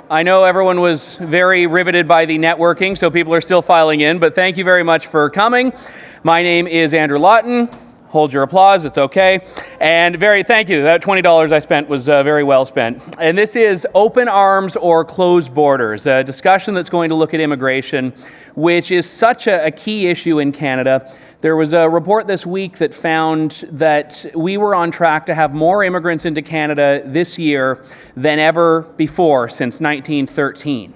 I know everyone was very riveted by the networking, so people are still filing in, but thank you very much for coming. My name is Andrew Lawton. Hold your applause, it's okay. And thank you. That $20 I spent was very well spent. And this is Open Arms or Closed Borders, a discussion that's going to look at immigration, which is such a key issue in Canada. There was a report this week that found that we were on track to have more immigrants into Canada this year than ever before since 1913.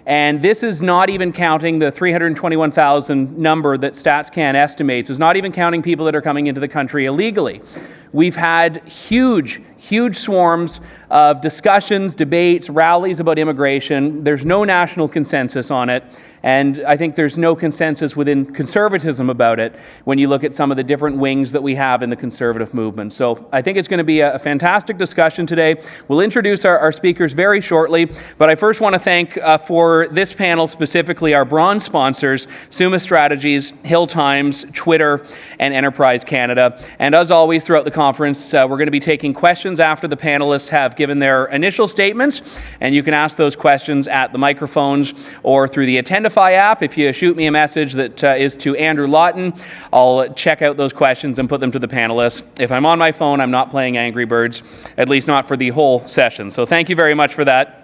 And this is not even counting the 321,000 number that StatsCan estimates, is not even counting people that are coming into the country illegally. We've had huge swarms of discussions, debates, rallies about immigration. There's no national consensus on it. And I think there's no consensus within conservatism about it when you look at some of the different wings that we have in the conservative movement. So I think it's going to be a fantastic discussion today. We'll introduce our speakers very shortly, but I first want to thank for this panel specifically our bronze sponsors, Summa Strategies, Hill Times, Twitter, and Enterprise Canada. And as always throughout the conference, we're going to be taking questions after the panelists have given their initial statements, and you can ask those questions at the microphones or through the Attendify app. If you shoot me a message that is to Andrew Lawton, I'll check out those questions and put them to the panelists. If I'm on my phone, I'm not playing Angry Birds, at least not for the whole session. So thank you very much for that.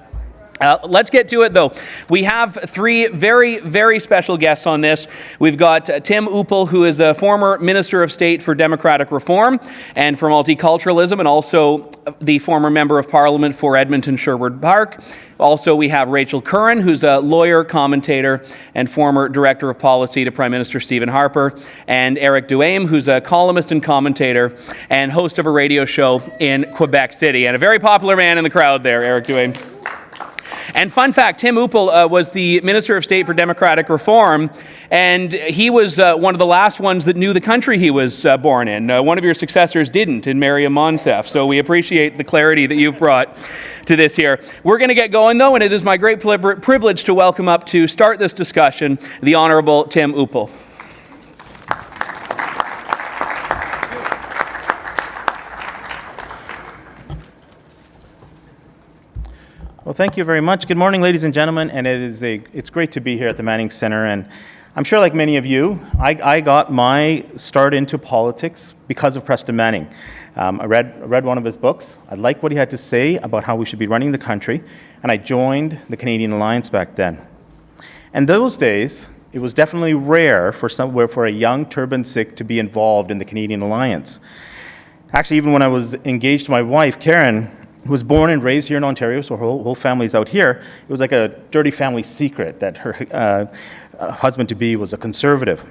Let's get to it, though. We have three very special guests on this. We've got Tim Uppal, who is a former Minister of State for Democratic Reform and for Multiculturalism, and also the former Member of Parliament for Edmonton-Sherwood Park. Also, we have Rachel Curran, who's a lawyer, commentator, and former Director of Policy to Prime Minister Stephen Harper, and Eric Duhaime, who's a columnist and commentator and host of a radio show in Quebec City, and a very popular man in the crowd there, Eric Duhaime. And fun fact, Tim Uppal was the Minister of State for Democratic Reform, and he was one of the last ones that knew the country he was born in. One of your successors didn't, in Maryam Monsef, so we appreciate the clarity that you've brought to this here. We're going to get going, though, and it is my great privilege to welcome up to start this discussion the Honourable Tim Uppal. Well, thank you very much. Good morning, ladies and gentlemen, and it's great to be here at the Manning Center. And I'm sure, like many of you, I got my start into politics because of Preston Manning. I read one of his books. I liked what he had to say about how we should be running the country, and I joined the Canadian Alliance back then. And those days, it was definitely rare for a young turban Sikh to be involved in the Canadian Alliance. Actually, even when I was engaged to my wife, Karen, who was born and raised here in Ontario, so her whole family's out here, it was like a dirty family secret that her husband-to-be was a conservative.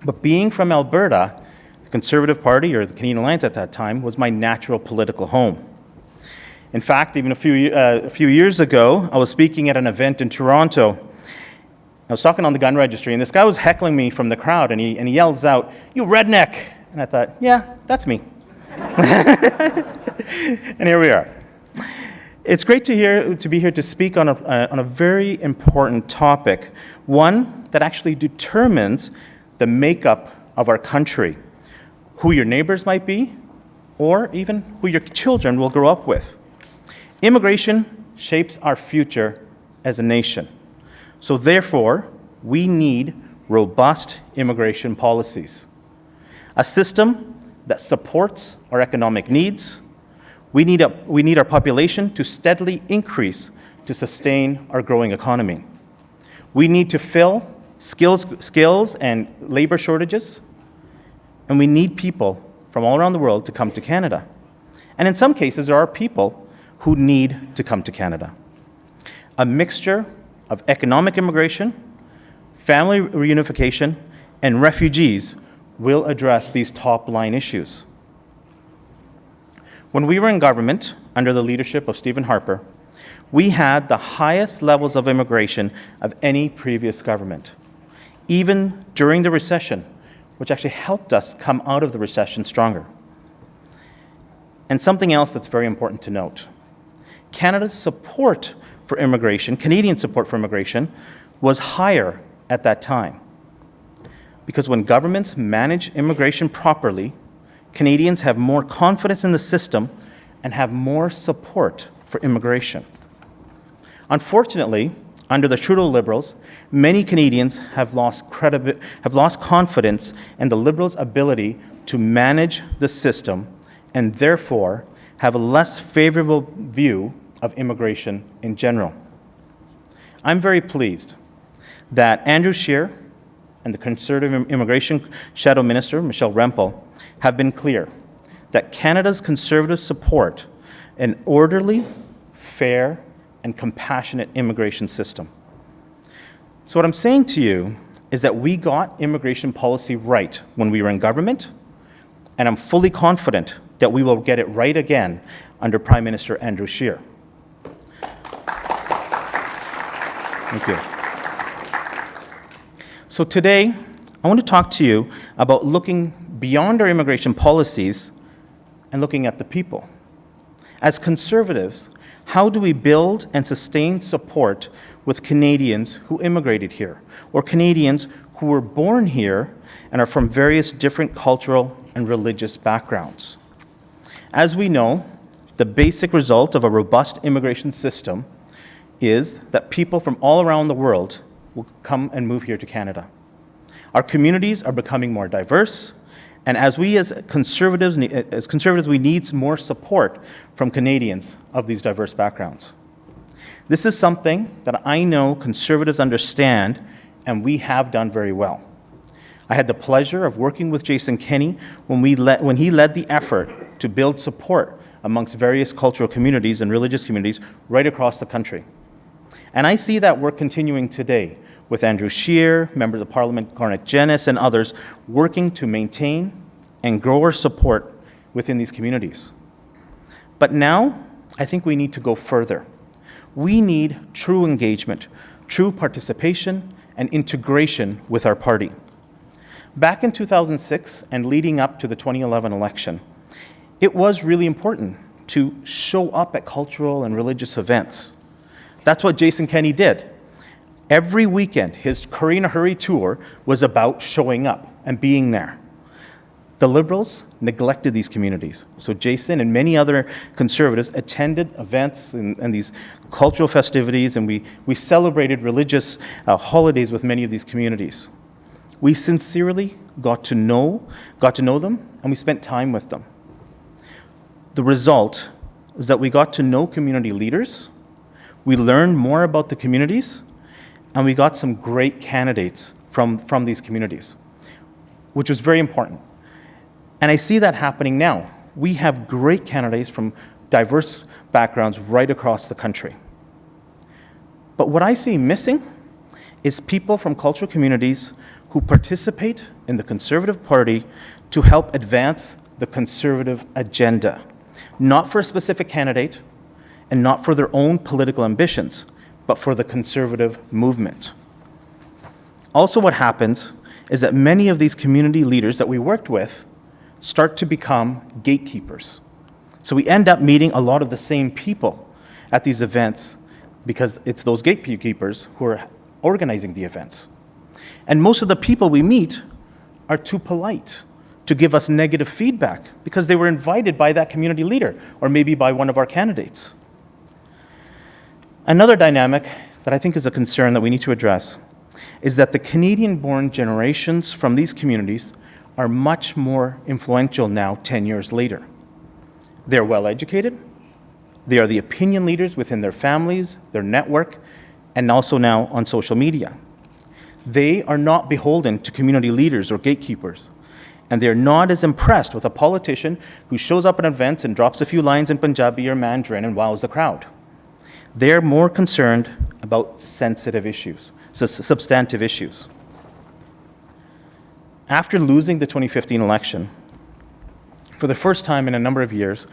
But being from Alberta, the Conservative Party, or the Canadian Alliance at that time, was my natural political home. In fact, even a few years ago, I was speaking at an event in Toronto. I was talking on the gun registry, and this guy was heckling me from the crowd, and he yells out, "You redneck!" And I thought, yeah, that's me. And here we are. It's great to be here to speak on a very important topic, one that actually determines the makeup of our country, who your neighbors might be, or even who your children will grow up with. Immigration shapes our future as a nation. So therefore, we need robust immigration policies, a system that supports our economic needs. We need our population to steadily increase to sustain our growing economy. We need to fill skills and labor shortages, and we need people from all around the world to come to Canada. And in some cases, there are people who need to come to Canada. A mixture of economic immigration, family reunification, and refugees will address these top-line issues. When we were in government, under the leadership of Stephen Harper, we had the highest levels of immigration of any previous government, even during the recession, which actually helped us come out of the recession stronger. And something else that's very important to note. Canadian support for immigration, was higher at that time. Because when governments manage immigration properly, Canadians have more confidence in the system and have more support for immigration. Unfortunately, under the Trudeau Liberals, many Canadians have lost confidence in the Liberals' ability to manage the system and therefore have a less favorable view of immigration in general. I'm very pleased that Andrew Scheer and the Conservative Immigration Shadow Minister, Michelle Rempel, have been clear that Canada's Conservative support an orderly, fair, and compassionate immigration system. So what I'm saying to you is that we got immigration policy right when we were in government, and I'm fully confident that we will get it right again under Prime Minister Andrew Scheer. Thank you. So today, I want to talk to you about looking beyond our immigration policies and looking at the people. As Conservatives, how do we build and sustain support with Canadians who immigrated here, or Canadians who were born here and are from various different cultural and religious backgrounds? As we know, the basic result of a robust immigration system is that people from all around the world will come and move here to Canada. Our communities are becoming more diverse, and as conservatives, we need more support from Canadians of these diverse backgrounds. This is something that I know Conservatives understand, and we have done very well. I had the pleasure of working with Jason Kenney when he led the effort to build support amongst various cultural communities and religious communities right across the country. And I see that work continuing today with Andrew Scheer, members of Parliament Garnet Jennis, and others working to maintain and grow our support within these communities. But now, I think we need to go further. We need true engagement, true participation, and integration with our party. Back in 2006 and leading up to the 2011 election, it was really important to show up at cultural and religious events. That's what Jason Kenney did. Every weekend, his Curry in a Hurry tour was about showing up and being there. The Liberals neglected these communities. So Jason and many other Conservatives attended events and these cultural festivities, and we celebrated religious holidays with many of these communities. We sincerely got to know them, and we spent time with them. The result is that we got to know community leaders, we learned more about the communities, and we got some great candidates from these communities, which was very important. And I see that happening now. We have great candidates from diverse backgrounds right across the country. But what I see missing is people from cultural communities who participate in the Conservative Party to help advance the Conservative agenda, not for a specific candidate and not for their own political ambitions, but for the Conservative movement. Also, what happens is that many of these community leaders that we worked with start to become gatekeepers. So we end up meeting a lot of the same people at these events because it's those gatekeepers who are organizing the events. And most of the people we meet are too polite to give us negative feedback because they were invited by that community leader or maybe by one of our candidates. Another dynamic that I think is a concern that we need to address is that the Canadian-born generations from these communities are much more influential now 10 years later. They're well-educated, they are the opinion leaders within their families, their network, and also now on social media. They are not beholden to community leaders or gatekeepers, and they're not as impressed with a politician who shows up at events and drops a few lines in Punjabi or Mandarin and wows the crowd. They're more concerned about sensitive issues, substantive issues. After losing the 2015 election, for the first time in a number of years,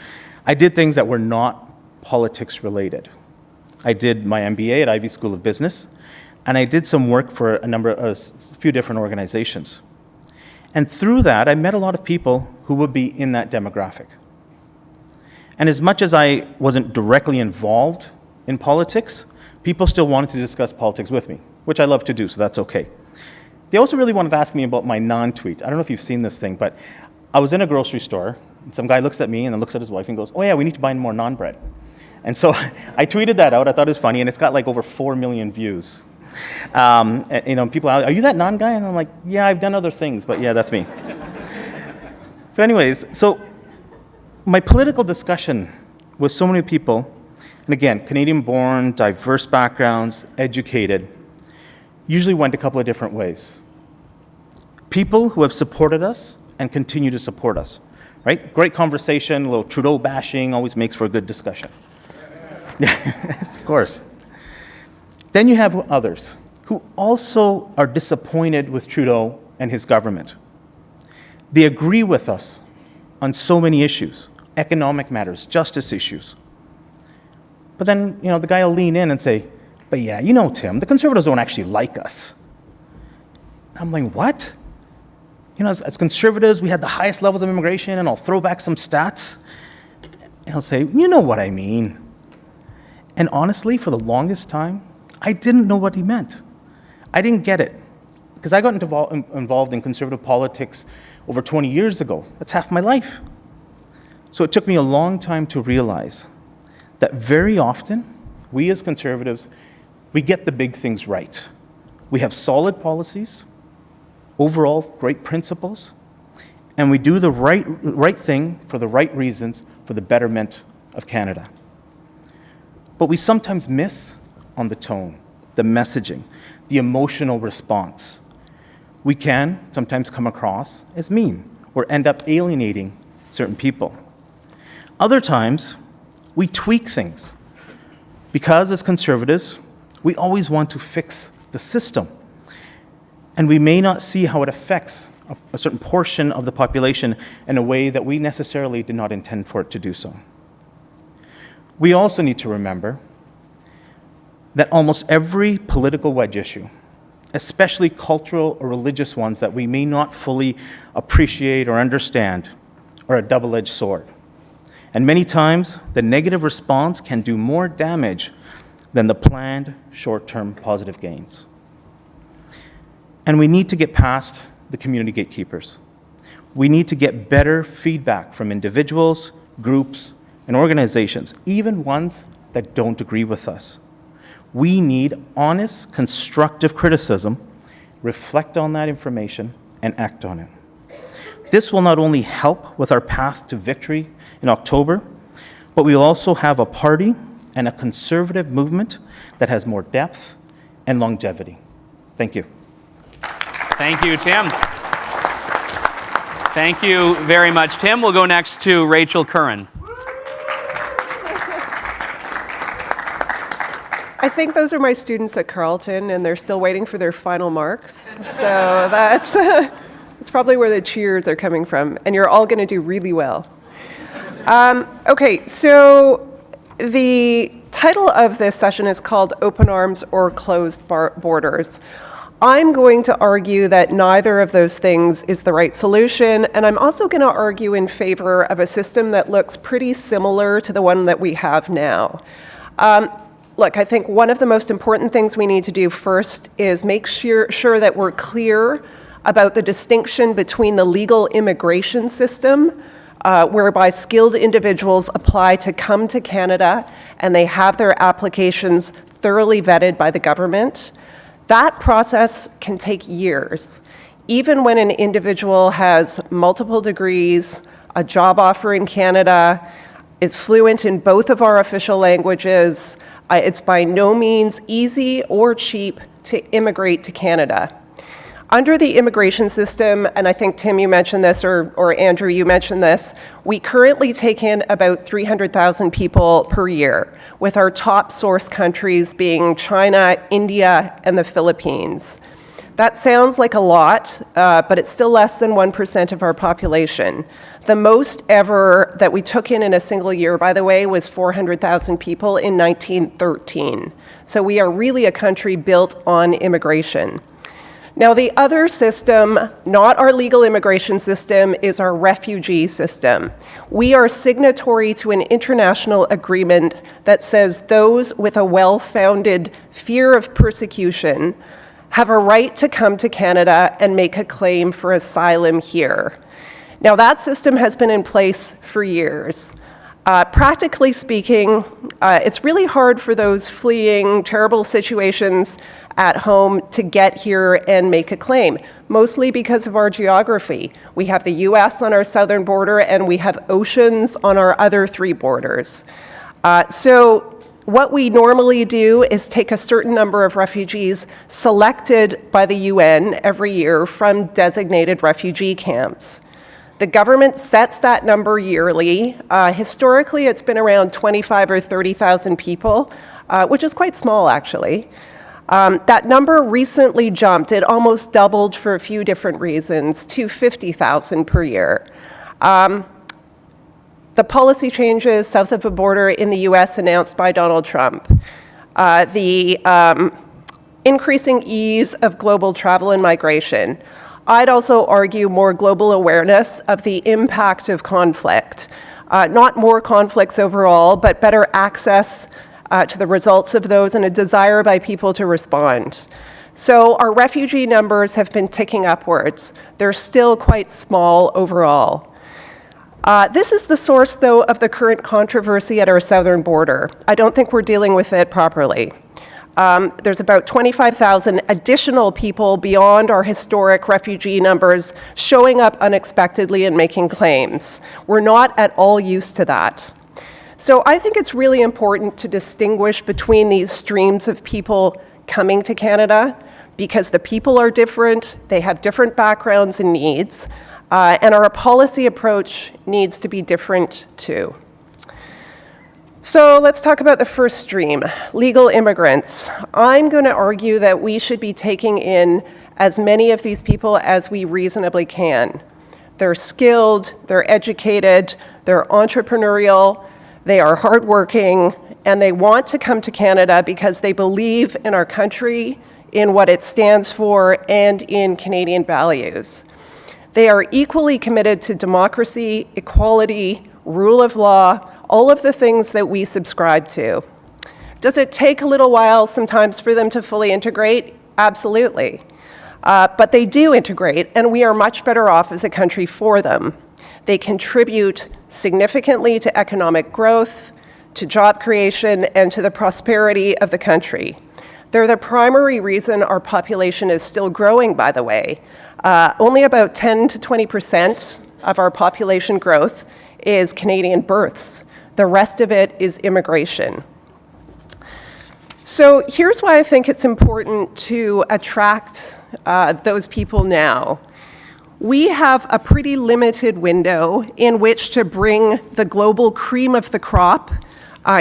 I did things that were not politics related. I did my MBA at Ivy School of Business, and I did some work for a few different organizations. And through that, I met a lot of people who would be in that demographic. And as much as I wasn't directly involved in politics, people still wanted to discuss politics with me, which I love to do, so that's okay. They also really wanted to ask me about my non-tweet. I don't know if you've seen this thing, but I was in a grocery store, and some guy looks at me and then looks at his wife and goes, "Oh yeah, we need to buy more naan bread." And so I tweeted that out. I thought it was funny, and it's got like over 4 million views. People are you that non-guy? And I'm like, yeah, I've done other things, but yeah, that's me. But anyways, so my political discussion with so many people, and again, Canadian-born, diverse backgrounds, educated, usually went a couple of different ways. People who have supported us and continue to support us, right? Great conversation, a little Trudeau bashing always makes for a good discussion. Yes, of course. Then you have others who also are disappointed with Trudeau and his government. They agree with us on so many issues, economic matters, justice issues. But then, the guy will lean in and say, but yeah, Tim, the Conservatives don't actually like us. I'm like, what? As Conservatives, we had the highest levels of immigration, and I'll throw back some stats. And he'll say, you know what I mean. And honestly, for the longest time, I didn't know what he meant. I didn't get it. Because I got involved in Conservative politics over 20 years ago. That's half my life. So it took me a long time to realize that very often, we as Conservatives, we get the big things right. We have solid policies, overall great principles, and we do the right thing for the right reasons for the betterment of Canada. But we sometimes miss on the tone, the messaging, the emotional response. We can sometimes come across as mean or end up alienating certain people. Other times, we tweak things because as Conservatives, we always want to fix the system. And we may not see how it affects a certain portion of the population in a way that we necessarily did not intend for it to do so. We also need to remember that almost every political wedge issue, especially cultural or religious ones that we may not fully appreciate or understand, are a double-edged sword. And many times, the negative response can do more damage than the planned short-term positive gains. And we need to get past the community gatekeepers. We need to get better feedback from individuals, groups, and organizations, even ones that don't agree with us. We need honest, constructive criticism, reflect on that information, and act on it. This will not only help with our path to victory in October, but we will also have a party and a Conservative movement that has more depth and longevity. Thank you. Thank you, Tim. Thank you very much, Tim. We'll go next to Rachel Curran. I think those are my students at Carleton, and they're still waiting for their final marks. So that's probably where the cheers are coming from, and you're all going to do really well. Okay, so the title of this session is called Open Arms or Closed Borders. I'm going to argue that neither of those things is the right solution, and I'm also going to argue in favor of a system that looks pretty similar to the one that we have now. Look, I think one of the most important things we need to do first is make sure that we're clear about the distinction between the legal immigration system, whereby skilled individuals apply to come to Canada and they have their applications thoroughly vetted by the government. That process can take years. Even when an individual has multiple degrees, a job offer in Canada, is fluent in both of our official languages, it's by no means easy or cheap to immigrate to Canada. Under the immigration system, and I think Tim, you mentioned this, or Andrew, you mentioned this, we currently take in about 300,000 people per year, with our top source countries being China, India, and the Philippines. That sounds like a lot, but it's still less than 1% of our population. The most ever that we took in a single year, by the way, was 400,000 people in 1913. So we are really a country built on immigration. Now, the other system, not our legal immigration system, is our refugee system. We are signatory to an international agreement that says those with a well-founded fear of persecution have a right to come to Canada and make a claim for asylum here. Now, that system has been in place for years. Practically speaking, it's really hard for those fleeing terrible situations at home to get here and make a claim, mostly because of our geography. We have the US on our southern border, and we have oceans on our other 3 borders. So what we normally do is take a certain number of refugees selected by the UN every year from designated refugee camps. The government sets that number yearly. Historically, it's been around 25 or 30,000 people, which is quite small, actually. That number recently jumped. It almost doubled for a few different reasons to 50,000 per year. The policy changes south of the border in the US announced by Donald Trump, the increasing ease of global travel and migration. I'd also argue more global awareness of the impact of conflict. Not more conflicts overall, but better access to the results of those and a desire by people to respond. So our refugee numbers have been ticking upwards. They're still quite small overall. This is the source, though, of the current controversy at our southern border. I don't think we're dealing with it properly. There's about 25,000 additional people beyond our historic refugee numbers showing up unexpectedly and making claims. We're not at all used to that. So I think it's really important to distinguish between these streams of people coming to Canada, because the people are different, they have different backgrounds and needs, and our policy approach needs to be different too. So let's talk about the first stream, legal immigrants. I'm going to argue that we should be taking in as many of these people as we reasonably can. They're skilled, they're educated, they're entrepreneurial, they are hardworking, and they want to come to Canada because they believe in our country, in what it stands for, and in Canadian values. They are equally committed to democracy, equality, rule of law, all of the things that we subscribe to. Does it take a little while sometimes for them to fully integrate? Absolutely. But they do integrate, and we are much better off as a country for them. They contribute significantly to economic growth, to job creation, and to the prosperity of the country. They're the primary reason our population is still growing, by the way. Only about 10 to 20% of our population growth is Canadian births. The rest of it is immigration. So here's why I think it's important to attract those people now. We have a pretty limited window in which to bring the global cream of the crop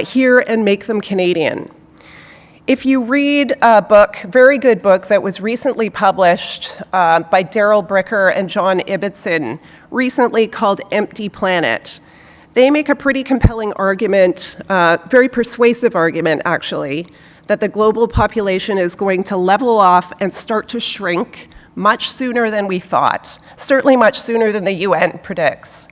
here and make them Canadian. If you read a book, very good book that was recently published by Daryl Bricker and John Ibbotson, recently called Empty Planet, they make a pretty compelling argument, very persuasive argument actually, that the global population is going to level off and start to shrink much sooner than we thought, certainly much sooner than the UN predicts.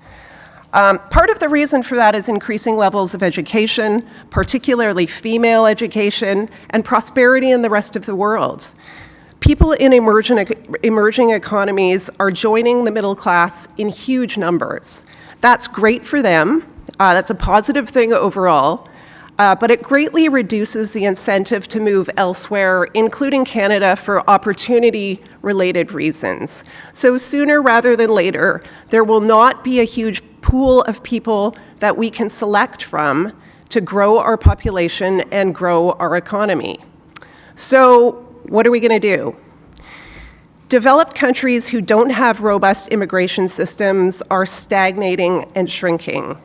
Part of the reason for that is increasing levels of education, particularly female education, and prosperity in the rest of the world. People in emerging economies are joining the middle class in huge numbers. That's great for them. That's a positive thing overall. But it greatly reduces the incentive to move elsewhere, including Canada, for opportunity-related reasons. So sooner rather than later, there will not be a huge pool of people that we can select from to grow our population and grow our economy. So what are we going to do? Developed countries who don't have robust immigration systems are stagnating and shrinking.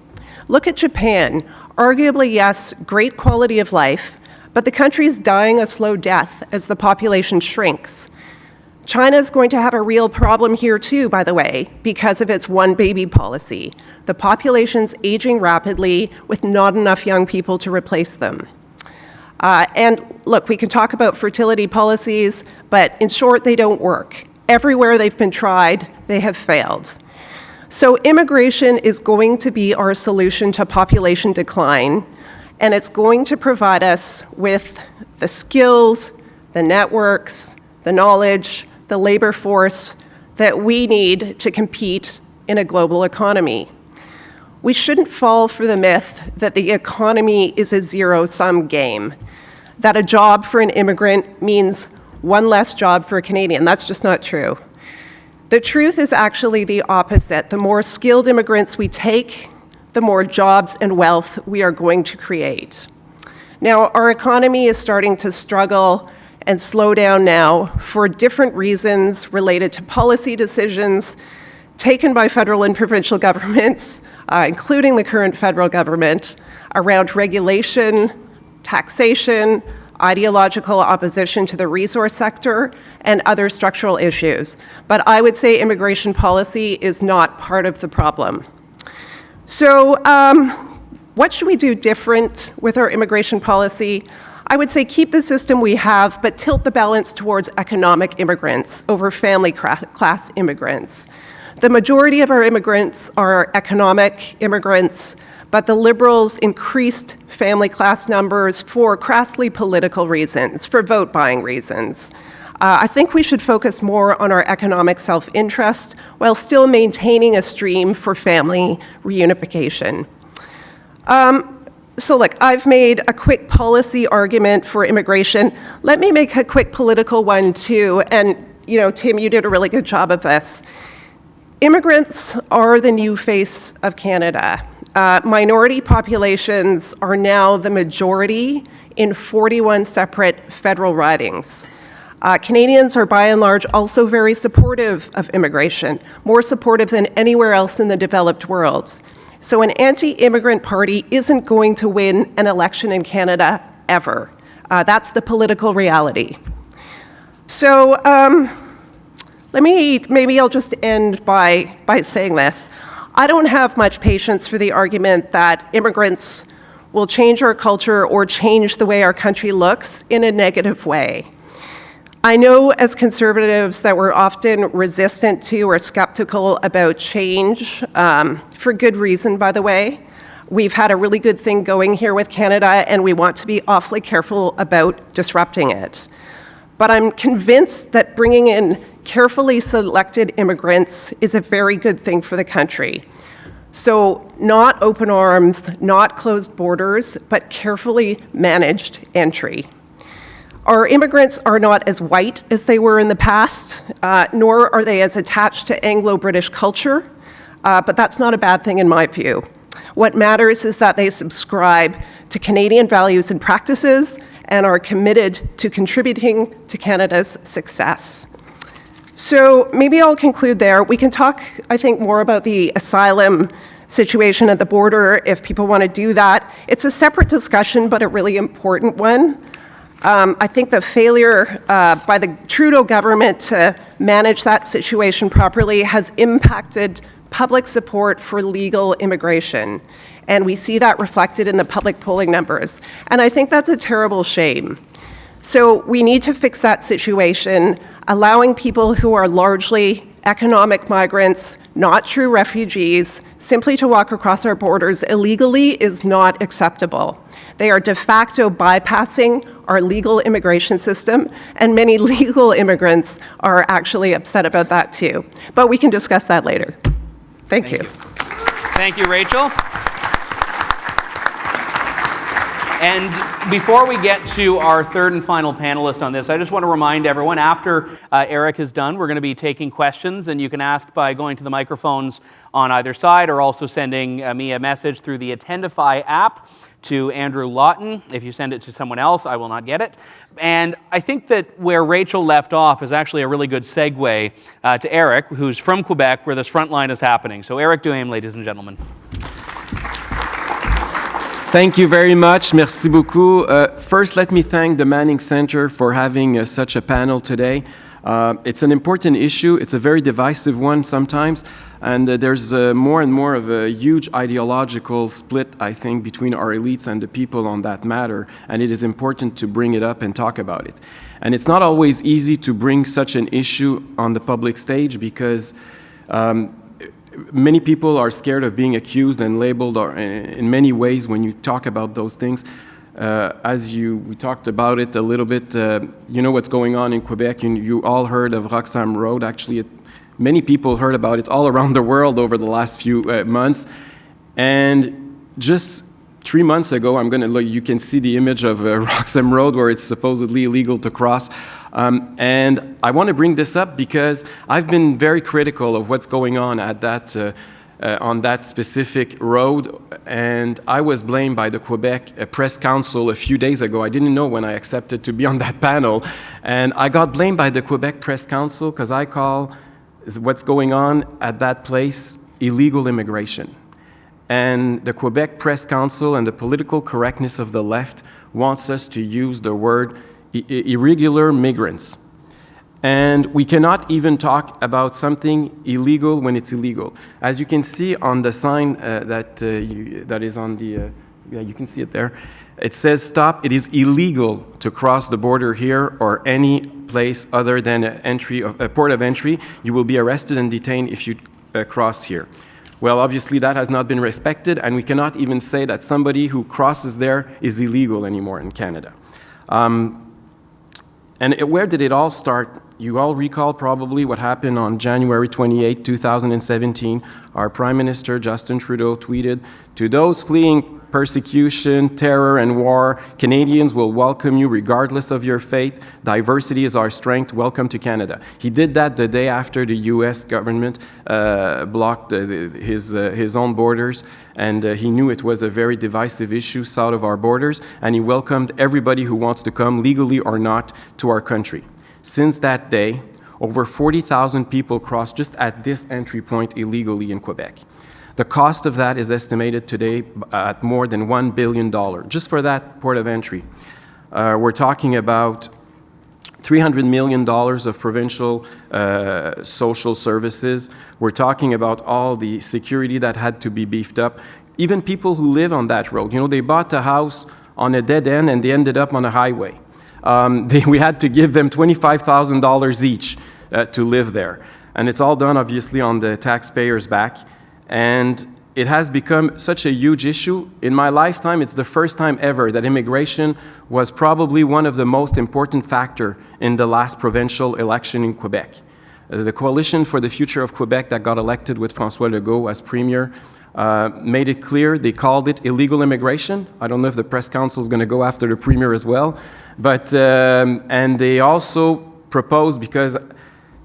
Look at Japan. Arguably, yes, great quality of life, but the country is dying a slow death as the population shrinks. China is going to have a real problem here too, by the way, because of its one-baby policy. The population's aging rapidly with not enough young people to replace them. And look, we can talk about fertility policies, but in short, they don't work. Everywhere they've been tried, they have failed. So immigration is going to be our solution to population decline, and it's going to provide us with the skills, the networks, the knowledge, the labor force that we need to compete in a global economy. We shouldn't fall for the myth that the economy is a zero-sum game, that a job for an immigrant means one less job for a Canadian. That's just not true. The truth is actually the opposite. The more skilled immigrants we take, the more jobs and wealth we are going to create. Now, our economy is starting to struggle and slow down now for different reasons related to policy decisions taken by federal and provincial governments, including the current federal government, around regulation, taxation, ideological opposition to the resource sector, and other structural issues. But I would say immigration policy is not part of the problem. So what should we do different with our immigration policy? I would say keep the system we have, but tilt the balance towards economic immigrants over family class immigrants. The majority of our immigrants are economic immigrants, but the Liberals increased family class numbers for crassly political reasons, for vote-buying reasons. I think we should focus more on our economic self-interest while still maintaining a stream for family reunification. So look, I've made a quick policy argument for immigration. Let me make a quick political one too. And Tim, you did a really good job of this. Immigrants are the new face of Canada. Minority populations are now the majority in 41 separate federal ridings. Canadians are by and large also very supportive of immigration, more supportive than anywhere else in the developed world. So an anti-immigrant party isn't going to win an election in Canada ever. That's the political reality. So maybe I'll just end by saying this. I don't have much patience for the argument that immigrants will change our culture or change the way our country looks in a negative way. I know as conservatives that we're often resistant to or skeptical about change, for good reason, by the way. We've had a really good thing going here with Canada, and we want to be awfully careful about disrupting it. But I'm convinced that bringing in carefully selected immigrants is a very good thing for the country. So not open arms, not closed borders, but carefully managed entry. Our immigrants are not as white as they were in the past, nor are they as attached to Anglo-British culture, but that's not a bad thing in my view. What matters is that they subscribe to Canadian values and practices and are committed to contributing to Canada's success. So maybe I'll conclude there. We can talk, I think, more about the asylum situation at the border if people want to do that. It's a separate discussion, but a really important one. I think the failure by the Trudeau government to manage that situation properly has impacted public support for legal immigration. And we see that reflected in the public polling numbers. And I think that's a terrible shame. So we need to fix that situation, allowing people who are largely economic migrants, not true refugees, simply to walk across our borders illegally is not acceptable. They are de facto bypassing our legal immigration system, and many legal immigrants are actually upset about that too. But we can discuss that later. Thank you. Thank you, Rachel. And before we get to our third and final panelist on this, I just want to remind everyone, after Eric is done, we're going to be taking questions, and you can ask by going to the microphones on either side or also sending me a message through the Attendify app to Andrew Lawton. If you send it to someone else, I will not get it. And I think that where Rachel left off is actually a really good segue to Eric, who's from Quebec, where this front line is happening. So Eric Duhaime, ladies and gentlemen. Thank you very much. Merci beaucoup. First, let me thank the Manning Center for having such a panel today. It's an important issue. It's a very divisive one sometimes, and there's more and more of a huge ideological split, I think, between our elites and the people on that matter, and it is important to bring it up and talk about it. And it's not always easy to bring such an issue on the public stage because many people are scared of being accused and labeled in many ways when you talk about those things. We talked about it a little bit, you know what's going on in Quebec. You all heard of Roxham Road. Actually, many people heard about it all around the world over the last few months. And just 3 months ago, I'm going to look, you can see the image of Roxham Road where it's supposedly illegal to cross. And I want to bring this up because I've been very critical of what's going on at on that specific road. And I was blamed by the Quebec Press Council a few days ago. I didn't know when I accepted to be on that panel. And I got blamed by the Quebec Press Council because I call what's going on at that place illegal immigration. And the Quebec Press Council and the political correctness of the left wants us to use the word irregular migrants. And we cannot even talk about something illegal when it's illegal. As you can see on the sign that is on the, yeah, you can see it there. It says, stop, it is illegal to cross the border here or any place other than a port of entry. You will be arrested and detained if you cross here. Well, obviously that has not been respected, and we cannot even say that somebody who crosses there is illegal anymore in Canada. And where did it all start? You all recall probably what happened on January 28, 2017. Our Prime Minister, Justin Trudeau, tweeted, "To those fleeing persecution, terror, and war, Canadians will welcome you regardless of your faith. Diversity is our strength. Welcome to Canada." He did that the day after the U.S. government blocked his own borders, and he knew it was a very divisive issue south of our borders, and he welcomed everybody who wants to come, legally or not, to our country. Since that day, over 40,000 people crossed just at this entry point illegally in Quebec. The cost of that is estimated today at more than $1 billion, just for that port of entry. We're talking about $300 million of provincial social services. We're talking about all the security that had to be beefed up. Even people who live on that road, you know, they bought a house on a dead end and they ended up on a highway. We had to give them $25,000 each to live there. And it's all done, obviously, on the taxpayers' back. And it has become such a huge issue. In my lifetime, it's the first time ever that immigration was probably one of the most important factors in the last provincial election in Quebec. The Coalition for the Future of Quebec that got elected with François Legault as Premier made it clear. They called it illegal immigration. I don't know if the Press Council is going to go after the Premier as well. But, and they also proposed, because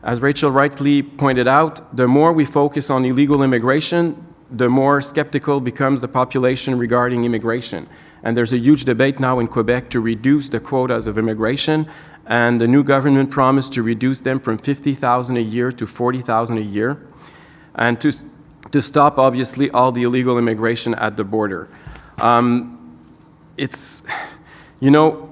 as Rachel rightly pointed out, the more we focus on illegal immigration, the more skeptical becomes the population regarding immigration. And there's a huge debate now in Quebec to reduce the quotas of immigration, and the new government promised to reduce them from 50,000 a year to 40,000 a year, and to stop, obviously, all the illegal immigration at the border. It's, you know,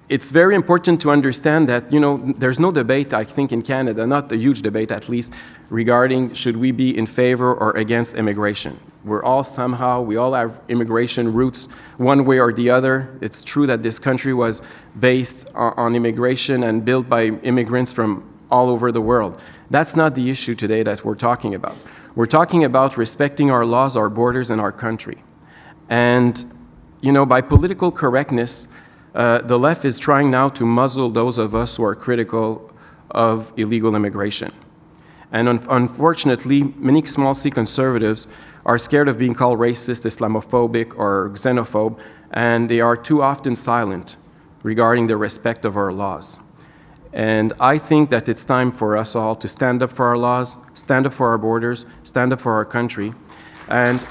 it's very important to understand that, you know, there's no debate, I think, in Canada, not a huge debate at least, regarding should we be in favor or against immigration. We're all somehow, we all have immigration roots one way or the other. It's true that this country was based on immigration and built by immigrants from all over the world. That's not the issue today that we're talking about. We're talking about respecting our laws, our borders, and our country. And, you know, by political correctness, the left is trying now to muzzle those of us who are critical of illegal immigration. And unfortunately, many small C conservatives are scared of being called racist, Islamophobic, or xenophobe, and they are too often silent regarding the respect of our laws. And I think that it's time for us all to stand up for our laws, stand up for our borders, stand up for our country. And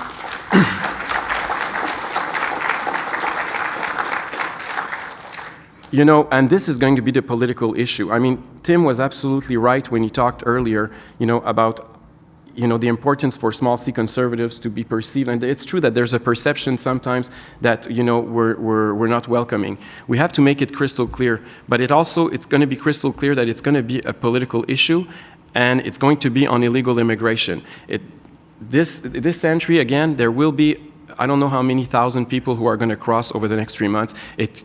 you know, and this is going to be the political issue. I mean, Tim was absolutely right when he talked earlier, you know, about, you know, the importance for small C conservatives to be perceived. And it's true that there's a perception sometimes that, you know, we're not welcoming. We have to make it crystal clear, but it's going to be crystal clear that it's going to be a political issue, and it's going to be on illegal immigration. This century, again, there will be, I don't know how many thousand people who are going to cross over the next 3 months. It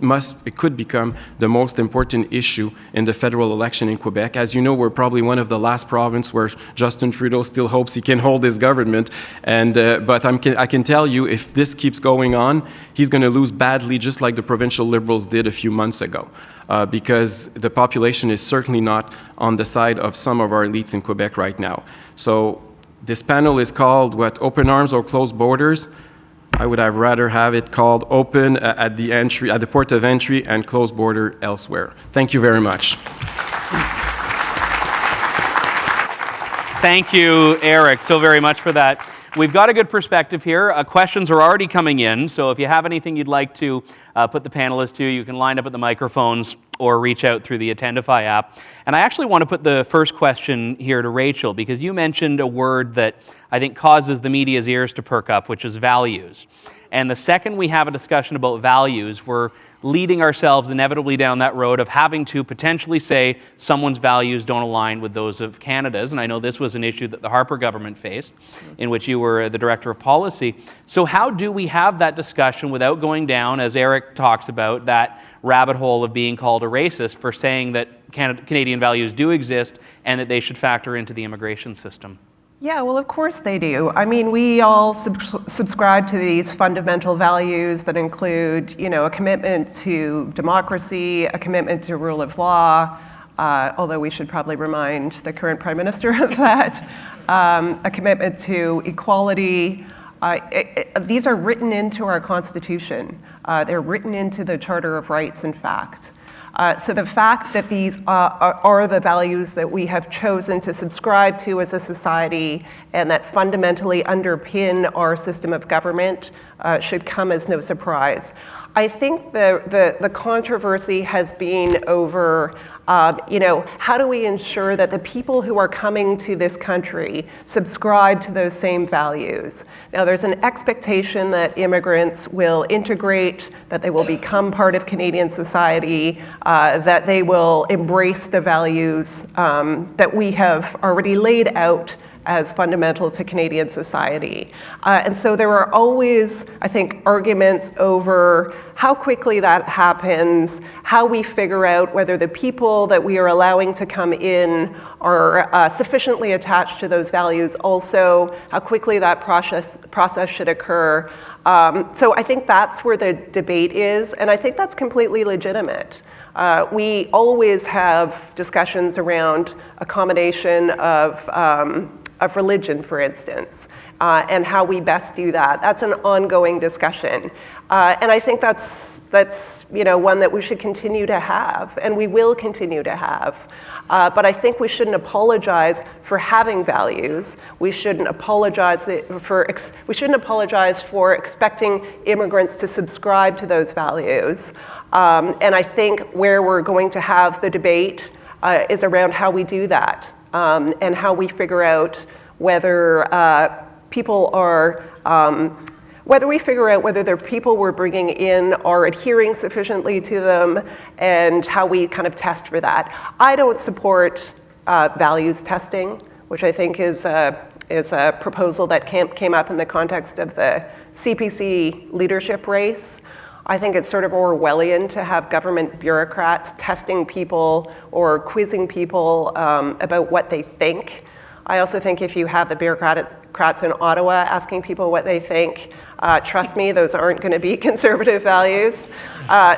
could become the most important issue in the federal election in Quebec. As you know, we're probably one of the last provinces where Justin Trudeau still hopes he can hold his government. And but I can tell you, if this keeps going on, he's going to lose badly, just like the provincial Liberals did a few months ago, because the population is certainly not on the side of some of our elites in Quebec right now. So This panel is called, what, Open Arms or Closed Borders? I would have rather have it called Open at the entry, at the port of entry, and Closed Border elsewhere. Thank you very much. Thank you, Eric, so very much for that. We've got a good perspective here. Questions are already coming in, so if you have anything you'd like to put the panelists to, you can line up at the microphones or reach out through the Attendify app. And I actually want to put the first question here to Rachel, because you mentioned a word that I think causes the media's ears to perk up, which is values. And the second we have a discussion about values, we're leading ourselves inevitably down that road of having to potentially say someone's values don't align with those of Canada's. And I know this was an issue that the Harper government faced, in which you were the director of policy. So how do we have that discussion without going down, as Eric talks about, that rabbit hole of being called a racist for saying that Canadian values do exist and that they should factor into the immigration system? Yeah, well, of course they do. I mean, we all subscribe to these fundamental values that include, a commitment to democracy, a commitment to rule of law, although we should probably remind the current Prime Minister of that, a commitment to equality. These are written into our Constitution. They're written into the Charter of Rights, in fact. So the fact that these are the values that we have chosen to subscribe to as a society and that fundamentally underpin our system of government should come as no surprise. I think the controversy has been over, how do we ensure that the people who are coming to this country subscribe to those same values? Now, there's an expectation that immigrants will integrate, that they will become part of Canadian society, that they will embrace the values that we have already laid out as fundamental to Canadian society. And so there are always, I think, arguments over how quickly that happens, how we figure out whether the people that we are allowing to come in are sufficiently attached to those values, also how quickly that process should occur. So I think that's where the debate is, and I think that's completely legitimate. We always have discussions around accommodation of religion, for instance, and how we best do that. That's an ongoing discussion. And I think that's one that we should continue to have, and we will continue to have. But I think we shouldn't apologize for having values. We shouldn't apologize for expecting immigrants to subscribe to those values. And I think where we're going to have the debate is around how we do that, and how we figure out whether people are, whether the people we're bringing in are adhering sufficiently to them, and how we kind of test for that. I don't support values testing, which I think is a proposal that came up in the context of the CPC leadership race. I think it's sort of Orwellian to have government bureaucrats testing people or quizzing people about what they think. I also think if you have the bureaucrats in Ottawa asking people what they think, trust me, those aren't going to be conservative values.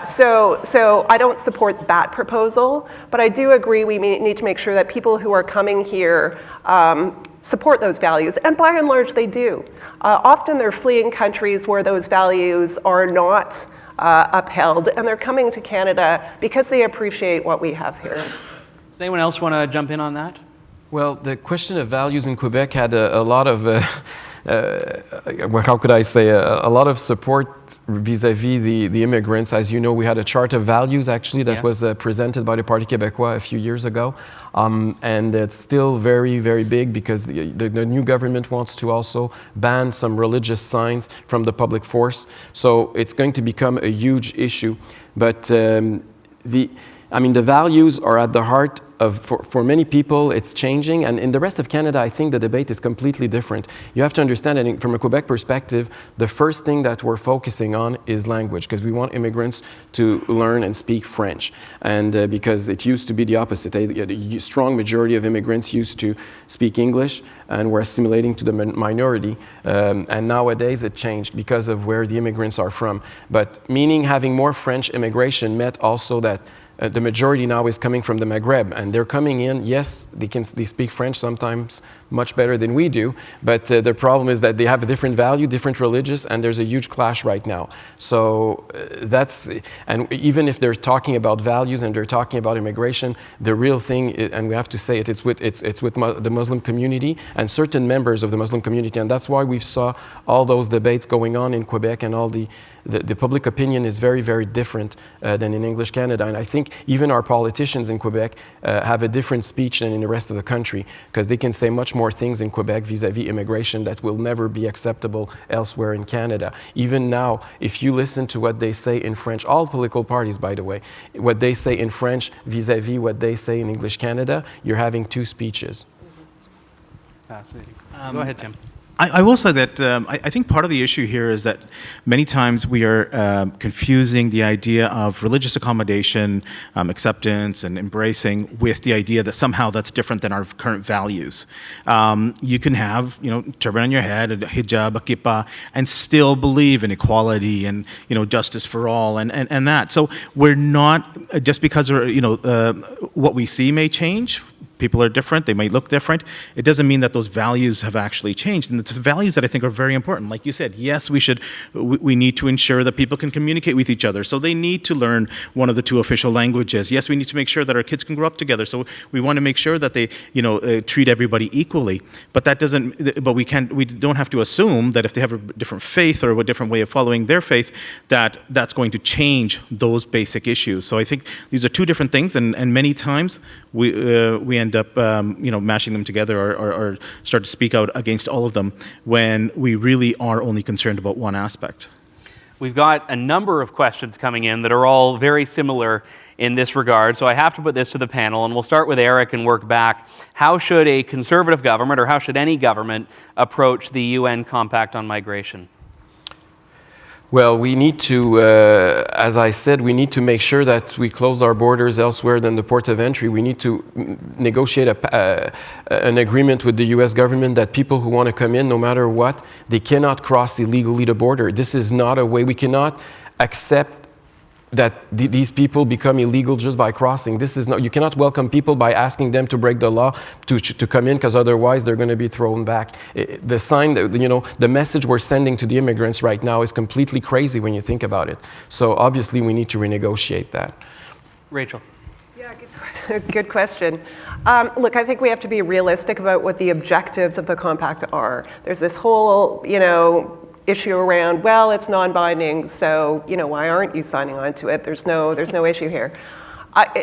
So I don't support that proposal, but I do agree we need to make sure that people who are coming here support those values, and by and large they do. Often they're fleeing countries where those values are not upheld, and they're coming to Canada because they appreciate what we have here. Does anyone else want to jump in on that? Well, the question of values in Quebec had a lot of, how could I say, a lot of support vis-à-vis the immigrants. As you know, we had a chart of values, actually, that was presented by the Parti Québécois a few years ago. And it's still very, very big because the new government wants to also ban some religious signs from the public force. So it's going to become a huge issue. But the values are at the heart of, for many people, it's changing. And in the rest of Canada, I think the debate is completely different. You have to understand that from a Quebec perspective, the first thing that we're focusing on is language, because we want immigrants to learn and speak French. And because it used to be the opposite. A strong majority of immigrants used to speak English and were assimilating to the minority. And nowadays it changed because of where the immigrants are from. But meaning having more French immigration meant also that the majority now is coming from the Maghreb, and they're coming in. Yes, they speak French sometimes much better than we do, but the problem is that they have a different value, different religious, and there's a huge clash right now. So and even if they're talking about values and they're talking about immigration, the real thing, and we have to say it's with the Muslim community and certain members of the Muslim community, and that's why we saw all those debates going on in Quebec, and all the public opinion is very, very different than in English Canada. And I think even our politicians in Quebec have a different speech than in the rest of the country, because they can say much more things in Quebec vis-a-vis immigration that will never be acceptable elsewhere in Canada. Even now, if you listen to what they say in French, all political parties, by the way, what they say in French vis-a-vis what they say in English Canada, you're having two speeches. Fascinating. Go ahead, Tim. I will say that I think part of the issue here is that many times we are confusing the idea of religious accommodation, acceptance, and embracing with the idea that somehow that's different than our current values. You can have, turban on your head, a hijab, a kippah, and still believe in equality and, justice for all and that. So we're not, just because what we see may change. People are different, they might look different. It doesn't mean that those values have actually changed. And it's values that I think are very important. Like you said, yes, we need to ensure that people can communicate with each other. So they need to learn one of the two official languages. Yes, we need to make sure that our kids can grow up together. So we want to make sure that they, treat everybody equally. But we don't have to assume that if they have a different faith or a different way of following their faith, that's going to change those basic issues. So I think these are two different things, and many times we end up, mashing them together or start to speak out against all of them when we really are only concerned about one aspect. We've got a number of questions coming in that are all very similar in this regard, so I have to put this to the panel, and we'll start with Eric and work back. How should a conservative government, or how should any government, approach the UN Compact on Migration? Well, we need to, as I said, we need to make sure that we close our borders elsewhere than the port of entry. We need to negotiate an agreement with the U.S. government that people who want to come in, no matter what, they cannot cross illegally the border. This is not a way. We cannot accept that these people become illegal just by crossing. This is not. You cannot welcome people by asking them to break the law to come in, because otherwise they're going to be thrown back. The message we're sending to the immigrants right now is completely crazy when you think about it. So obviously we need to renegotiate that. Rachel. Yeah, good question. Look, I think we have to be realistic about what the objectives of the compact are. There's this whole, issue around, well, it's non-binding, so why aren't you signing on to it? There's no issue here.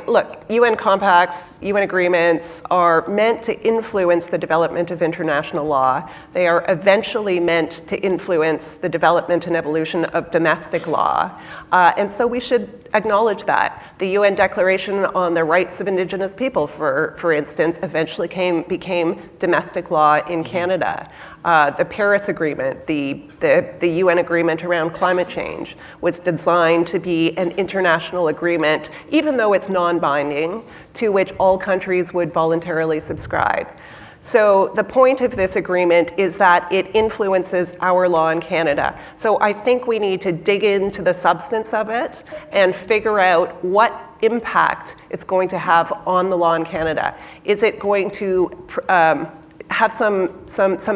Look, UN compacts, UN agreements are meant to influence the development of international law. They are eventually meant to influence the development and evolution of domestic law. And so we should acknowledge that. The UN Declaration on the Rights of Indigenous People, for instance, eventually became domestic law in Canada. The Paris Agreement, the UN agreement around climate change, was designed to be an international agreement, even though it's non-binding, to which all countries would voluntarily subscribe. So the point of this agreement is that it influences our law in Canada. So I think we need to dig into the substance of it and figure out what impact it's going to have on the law in Canada. Is it going to have some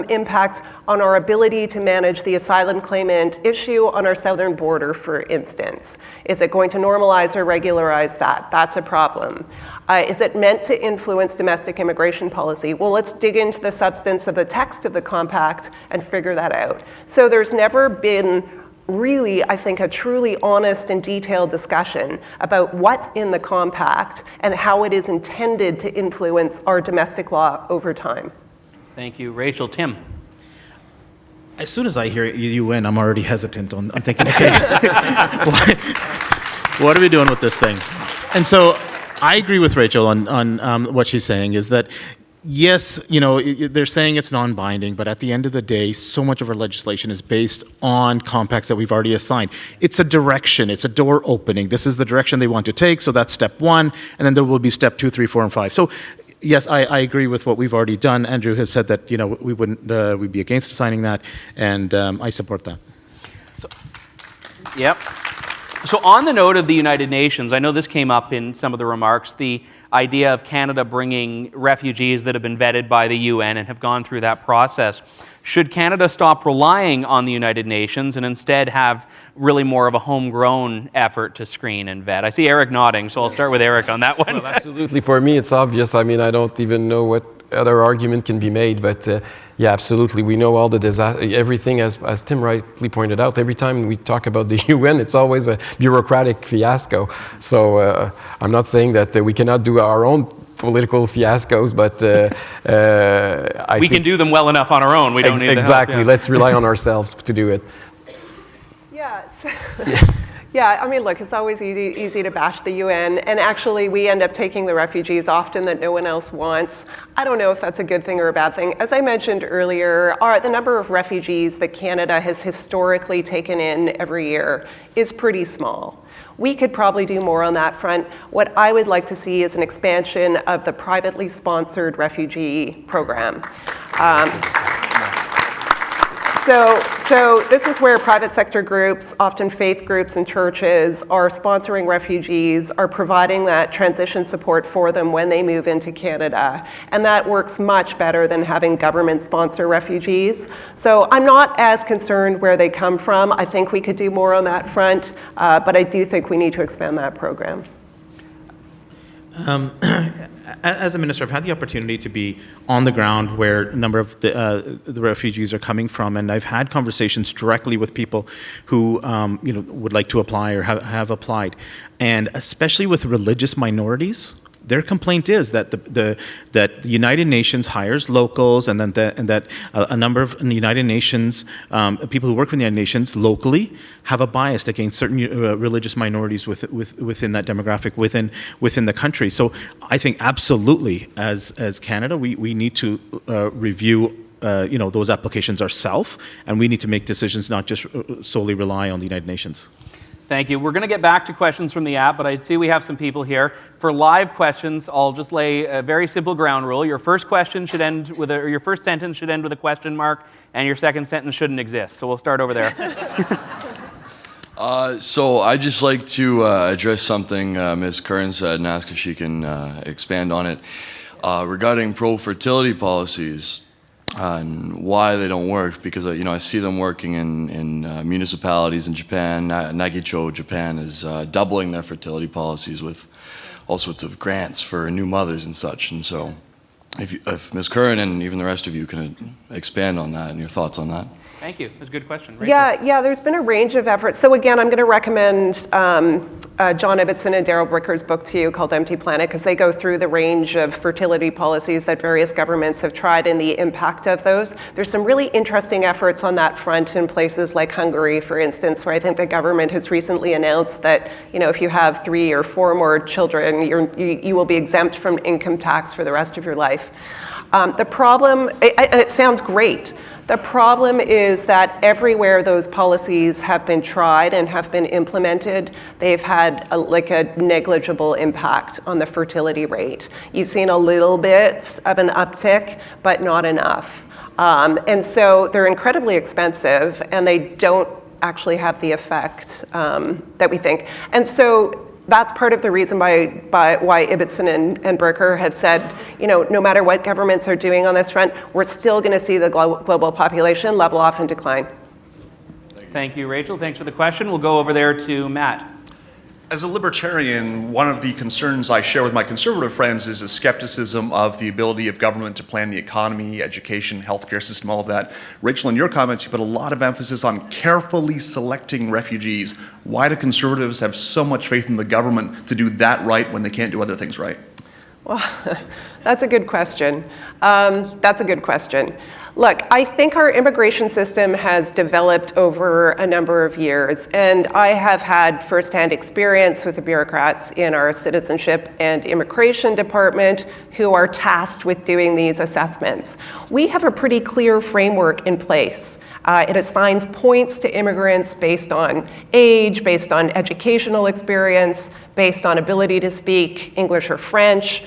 impact on our ability to manage the asylum claimant issue on our southern border, for instance? Is it going to normalize or regularize that? That's a problem. Is it meant to influence domestic immigration policy? Well, let's dig into the substance of the text of the compact and figure that out. So there's never been really, I think, a truly honest and detailed discussion about what's in the compact and how it is intended to influence our domestic law over time. Thank you. Rachel. Tim. As soon as I hear UN, I'm already hesitant. I'm thinking, okay, what are we doing with this thing? And so I agree with Rachel on what she's saying, is that, yes, they're saying it's non-binding, but at the end of the day, so much of our legislation is based on compacts that we've already assigned. It's a direction, it's a door opening. This is the direction they want to take, so that's step one, and then there will be step 2, 3, 4, and 5. So yes, I agree with what we've already done. Andrew has said that we'd be against signing that, and I support that. Yep. So on the note of the United Nations, I know this came up in some of the remarks, the idea of Canada bringing refugees that have been vetted by the UN and have gone through that process. Should Canada stop relying on the United Nations and instead have really more of a homegrown effort to screen and vet? I see Eric nodding, so I'll start with Eric on that one. Well, absolutely. For me, it's obvious. I mean, I don't even know what other argument can be made, but yeah, absolutely. We know all the everything, as Tim rightly pointed out, every time we talk about the UN, it's always a bureaucratic fiasco. So I'm not saying that we cannot do our own political fiascos, but we can do them well enough on our own. We don't need exactly. the help. Let's rely on ourselves to do it. Yeah. Yeah, I mean, look, it's always easy to bash the UN, and actually we end up taking the refugees often that no one else wants. I don't know if that's a good thing or a bad thing. As I mentioned earlier, the number of refugees that Canada has historically taken in every year is pretty small. We could probably do more on that front. What I would like to see is an expansion of the privately sponsored refugee program. So this is where private sector groups, often faith groups and churches, are sponsoring refugees, are providing that transition support for them when they move into Canada. And that works much better than having government sponsor refugees. So I'm not as concerned where they come from. I think we could do more on that front, but I do think we need to expand that program. As a minister, I've had the opportunity to be on the ground where a number of the refugees are coming from, and I've had conversations directly with people who would like to apply or have applied, and especially with religious minorities. Their complaint is that the United Nations hires locals, and that a number of United Nations people who work for the United Nations locally have a bias against certain religious minorities within that demographic within the country. So I think absolutely, as Canada, we need to review those applications ourselves, and we need to make decisions, not just solely rely on the United Nations. Thank you. We're going to get back to questions from the app, but I see we have some people here. For live questions, I'll just lay a very simple ground rule. Your first question should end with or your first sentence should end with a question mark, and your second sentence shouldn't exist. So we'll start over there. So I'd just like to address something Ms. Curran said and ask if she can expand on it regarding pro-fertility policies and why they don't work, because I see them working in municipalities in Japan. Nagicho, Japan, is doubling their fertility policies with all sorts of grants for new mothers and such. And so if Ms. Curran and even the rest of you can expand on that and your thoughts on that. Thank you. That's a good question. Rachel? Yeah, there's been a range of efforts. So again, I'm going to recommend John Ibbotson and Daryl Bricker's book to you called Empty Planet, because they go through the range of fertility policies that various governments have tried and the impact of those. There's some really interesting efforts on that front in places like Hungary, for instance, where I think the government has recently announced that if you have 3 or 4 more children, you will be exempt from income tax for the rest of your life. The problem, and it sounds great, the problem is that everywhere those policies have been tried and have been implemented, they've had a negligible impact on the fertility rate. You've seen a little bit of an uptick, but not enough. And so they're incredibly expensive, and they don't actually have the effect that we think. And so that's part of the reason why Ibbotson and Bricker have said, no matter what governments are doing on this front, we're still going to see the global population level off and decline. Thank you, Rachel. Thanks for the question. We'll go over there to Matt. As a libertarian, one of the concerns I share with my conservative friends is a skepticism of the ability of government to plan the economy, education, healthcare system, all of that. Rachel, in your comments, you put a lot of emphasis on carefully selecting refugees. Why do conservatives have so much faith in the government to do that right when they can't do other things right? Well, that's a good question. Look, I think our immigration system has developed over a number of years, and I have had firsthand experience with the bureaucrats in our citizenship and immigration department who are tasked with doing these assessments. We have a pretty clear framework in place It assigns points to immigrants based on age, based on educational experience, based on ability to speak English or French,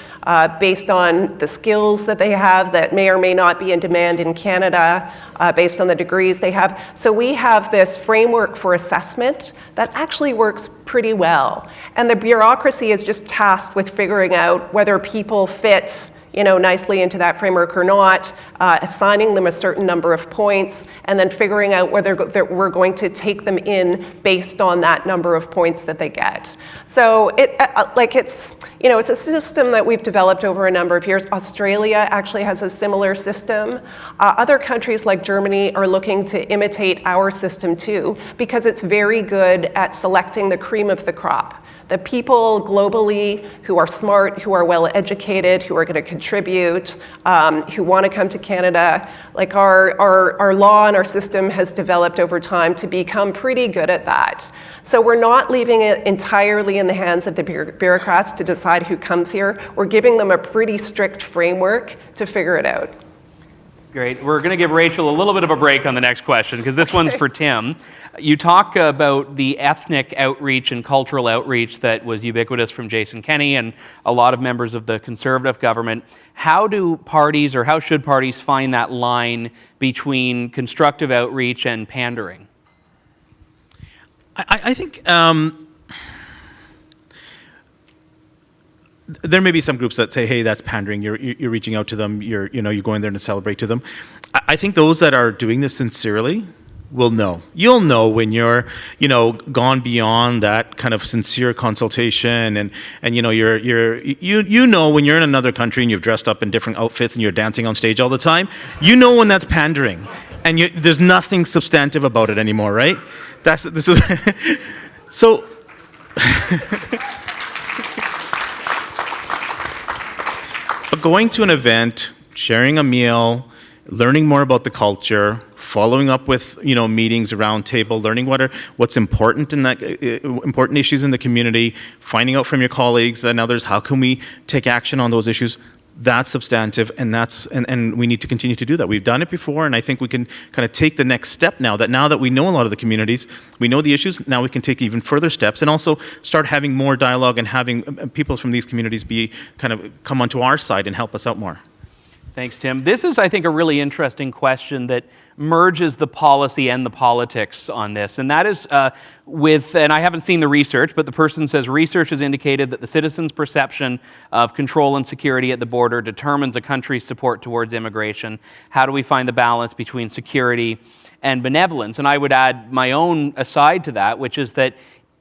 based on the skills that they have that may or may not be in demand in Canada, based on the degrees they have. So we have this framework for assessment that actually works pretty well. And the bureaucracy is just tasked with figuring out whether people fit nicely into that framework or not, assigning them a certain number of points, and then figuring out whether we're going to take them in based on that number of points that they get. So it's a system that we've developed over a number of years. Australia actually has a similar system. Other countries like Germany are looking to imitate our system too, because it's very good at selecting the cream of the crop. The people globally who are smart, who are well educated, who are going to contribute, who want to come to Canada, like our law and our system has developed over time to become pretty good at that. So we're not leaving it entirely in the hands of the bureaucrats to decide who comes here. We're giving them a pretty strict framework to figure it out. Great. We're going to give Rachel a little bit of a break on the next question because this one's for Tim. You talk about the ethnic outreach and cultural outreach that was ubiquitous from Jason Kenney and a lot of members of the Conservative government. How do parties, or how should parties find that line between constructive outreach and pandering? I think there may be some groups that say, "Hey, that's pandering. You're reaching out to them. You're going there to celebrate to them." I think those that are doing this sincerely will know. You'll know when you're gone beyond that kind of sincere consultation, and you know when you're in another country and you've dressed up in different outfits and you're dancing on stage all the time. You know when that's pandering, and there's nothing substantive about it anymore, right? This is so. But going to an event, sharing a meal, learning more about the culture, following up with meetings around table, learning what's important in that important issues in the community, finding out from your colleagues and others how can we take action on those issues. That's substantive, and we need to continue to do that. We've done it before, and I think we can kind of take the next step now that we know a lot of the communities, we know the issues. Now we can take even further steps and also start having more dialogue and having people from these communities come onto our side and help us out more. Thanks, Tim. This is, I think, a really interesting question that merges the policy and the politics on this. And that is and I haven't seen the research, but the person says research has indicated that the citizens' perception of control and security at the border determines a country's support towards immigration. How do we find the balance between security and benevolence? And I would add my own aside to that, which is that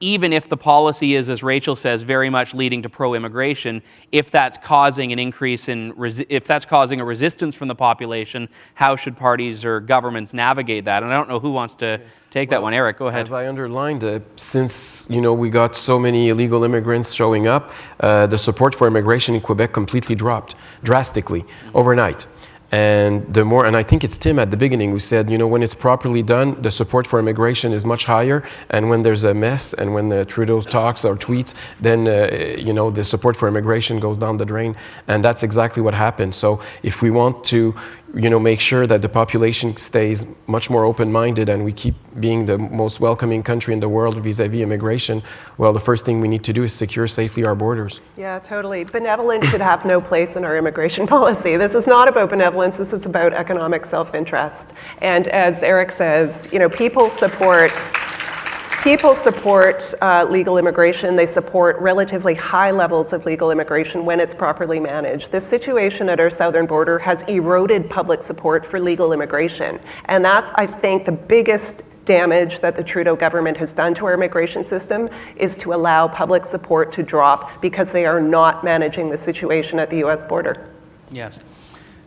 even if the policy is, as Rachel says, very much leading to pro-immigration, if that's causing an increase if that's causing a resistance from the population, how should parties or governments navigate that? And I don't know who wants to take that one. Eric, go ahead. As I underlined, since we got so many illegal immigrants showing up, the support for immigration in Quebec completely dropped drastically overnight. And I think it's Tim at the beginning who said, when it's properly done, the support for immigration is much higher. And when there's a mess and when Trudeau talks or tweets, then, the support for immigration goes down the drain. And that's exactly what happened. So if we want to, make sure that the population stays much more open-minded and we keep being the most welcoming country in the world vis-a-vis immigration, well, the first thing we need to do is secure safely our borders. Yeah, totally. Benevolence should have no place in our immigration policy. This is not about benevolence. This is about economic self-interest. And as Eric says, people support legal immigration. They support relatively high levels of legal immigration when it's properly managed. This situation at our southern border has eroded public support for legal immigration. And that's, I think, the biggest damage that the Trudeau government has done to our immigration system is to allow public support to drop because they are not managing the situation at the U.S. border. Yes,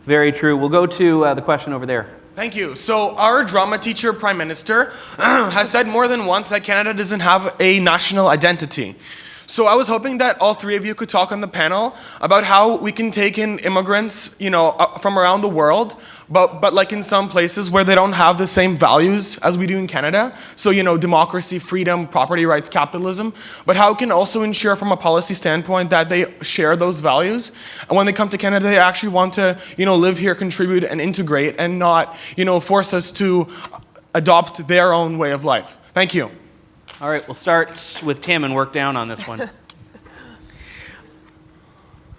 very true. We'll go to the question over there. Thank you. So our drama teacher, Prime Minister, has said more than once that Canada doesn't have a national identity. So I was hoping that all three of you could talk on the panel about how we can take in immigrants, from around the world, but like in some places where they don't have the same values as we do in Canada. So, democracy, freedom, property rights, capitalism. But how can also ensure from a policy standpoint that they share those values. And when they come to Canada, they actually want to, live here, contribute and integrate and not, force us to adopt their own way of life. Thank you. All right, we'll start with Tim and work down on this one.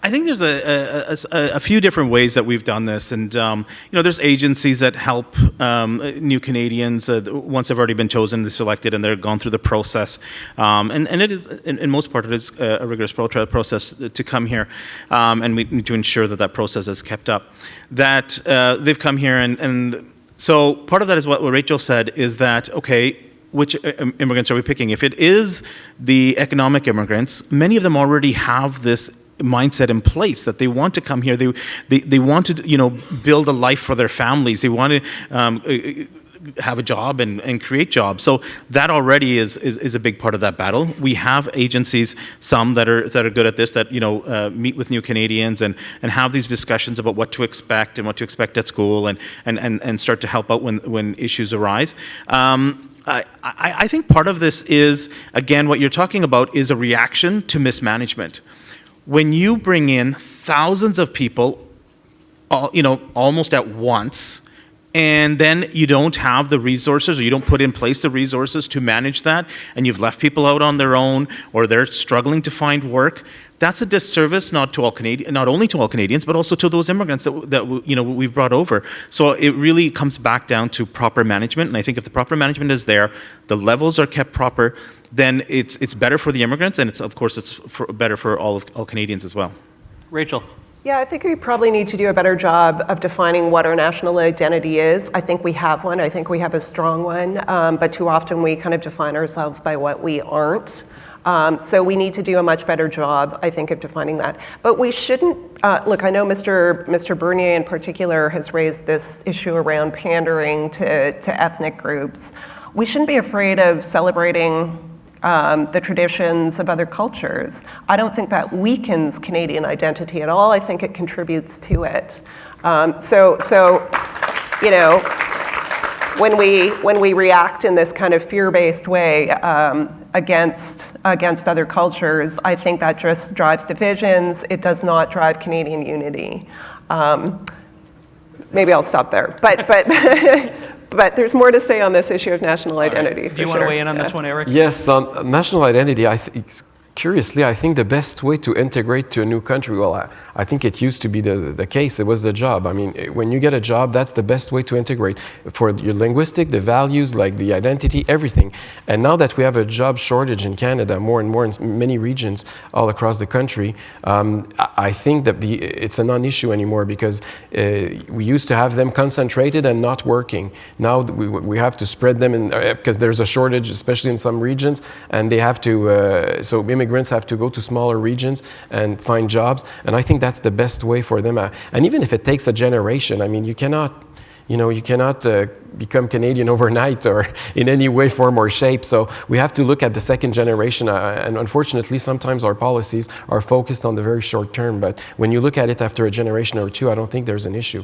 I think there's a few different ways that we've done this, and there's agencies that help new Canadians once they've already been chosen, they're selected, and they're gone through the process. And it is, in most part, it is a rigorous process to come here, and we need to ensure that that process is kept up. That they've come here, and so part of that is what Rachel said, is that, okay, which immigrants are we picking? If it is the economic immigrants, many of them already have this mindset in place that they want to come here. They want to build a life for their families. They want to have a job and create jobs. So that already is a big part of that battle. We have agencies, some that are good at this, that meet with new Canadians and have these discussions about what to expect and what to expect at school and start to help out when issues arise. I think part of this is, again, what you're talking about is a reaction to mismanagement. When you bring in thousands of people, almost at once, and then you don't have the resources, or you don't put in place the resources to manage that, and you've left people out on their own, or they're struggling to find work, that's a disservice not only to all Canadians, but also to those immigrants that we've brought over. So it really comes back down to proper management, and I think if the proper management is there, the levels are kept proper, then it's better for the immigrants, and it's better for all Canadians as well. Rachel. Yeah, I think we probably need to do a better job of defining what our national identity is. I think we have one. I think we have a strong one. But too often we kind of define ourselves by what we aren't. So we need to do a much better job, I think, of defining that. But we shouldn't, look, I know Mr. Bernier in particular has raised this issue around pandering to ethnic groups. We shouldn't be afraid of celebrating the traditions of other cultures. I don't think that weakens Canadian identity at all. I think it contributes to it. When we react in this kind of fear-based way against other cultures, I think that just drives divisions. It does not drive Canadian unity. Maybe I'll stop there. But there's more to say on this issue of national identity. Right. Do you want to weigh in on this one, Eric? Yes, on national identity, curiously, I think the best way to integrate to a new country, well, I think it used to be the case. It was the job. I mean, when you get a job, that's the best way to integrate for your linguistic, the values, like the identity, everything. And now that we have a job shortage in Canada, more and more in many regions all across the country, I think that it's a non-issue anymore, because we used to have them concentrated and not working. Now we have to spread them because there's a shortage, especially in some regions, and they have to. So immigrants have to go to smaller regions and find jobs, and I think that's the best way for them. And even if it takes a generation, I mean, you cannot become Canadian overnight or in any way, form, or shape. So we have to look at the second generation. And unfortunately, sometimes our policies are focused on the very short term. But when you look at it after a generation or two, I don't think there's an issue.